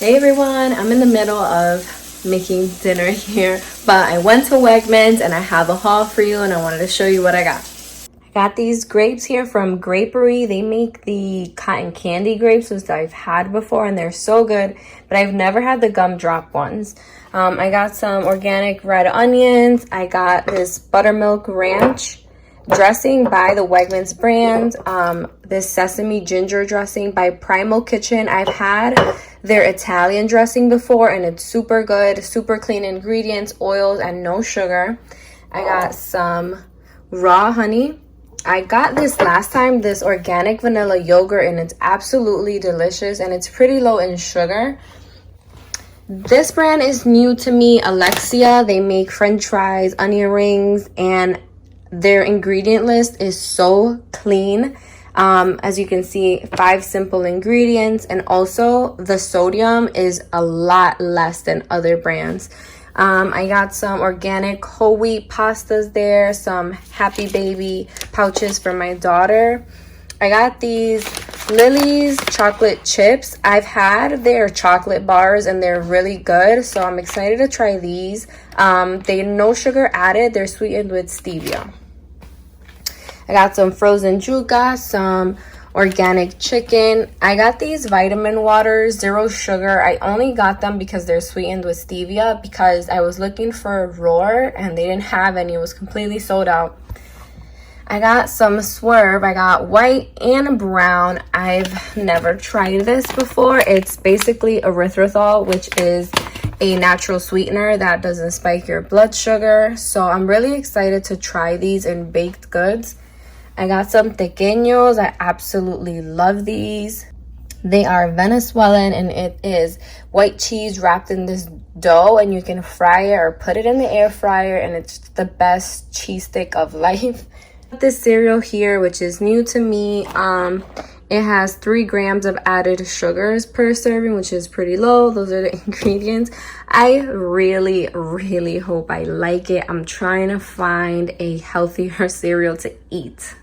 Hey everyone, I'm in the middle of making dinner here, but I went to Wegmans and I have a haul for you and I wanted to show you what I got. I got these grapes here from Grapery. They make the cotton candy grapes, which I've had before and they're so good, but I've never had the gumdrop ones. I got some organic red onions. I got this buttermilk ranch dressing by the Wegmans brand, this sesame ginger dressing by Primal Kitchen. I've had their Italian dressing before and it's super good, super clean ingredients, oils, and no sugar. I got some raw honey. I got this last time, this organic vanilla yogurt, and it's absolutely delicious and it's pretty low in sugar. This brand is new to me, Alexia. They make french fries, onion rings, and their ingredient list is so clean. As you can see, 5 simple ingredients, and also the sodium is a lot less than other brands. I got some organic whole wheat pastas there, some Happy Baby pouches for my daughter. I got these Lily's chocolate chips. I've had their chocolate bars and they're really good, so I'm excited to try these. They no sugar added, they're sweetened with stevia. I got some frozen juga, some organic chicken. I got these vitamin waters, 0 sugar. I only got them because they're sweetened with stevia because I was looking for Roar and they didn't have any. It was completely sold out. I got some Swerve. I got white and brown. I've never tried this before. It's basically erythritol, which is a natural sweetener that doesn't spike your blood sugar. So I'm really excited to try these in baked goods. I got some Tequenos. I absolutely love these. They are Venezuelan and it is white cheese wrapped in this dough, and you can fry it or put it in the air fryer, and it's the best cheese stick of life. This cereal here, which is new to me, it has 3 grams of added sugars per serving, which is pretty low. Those are the ingredients. I really hope I like it. I'm trying to find a healthier cereal to eat.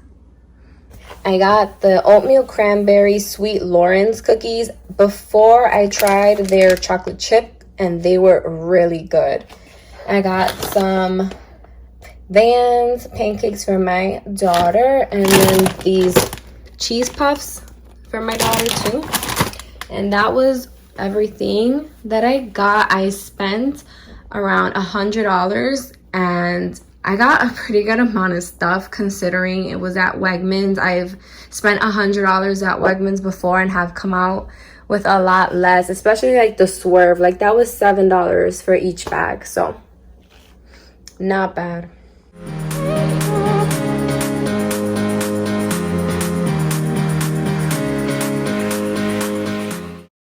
I got the oatmeal cranberry sweet Lawrence cookies before I tried their chocolate chip, and they were really good. I got some Vans pancakes for my daughter, and then these cheese puffs for my daughter too. And that was everything that I got. I spent around $100 and I got a pretty good amount of stuff considering it was at Wegmans. I've spent $100 at Wegmans before and have come out with a lot less, especially like the Swerve. Like that was $7 for each bag, so not bad.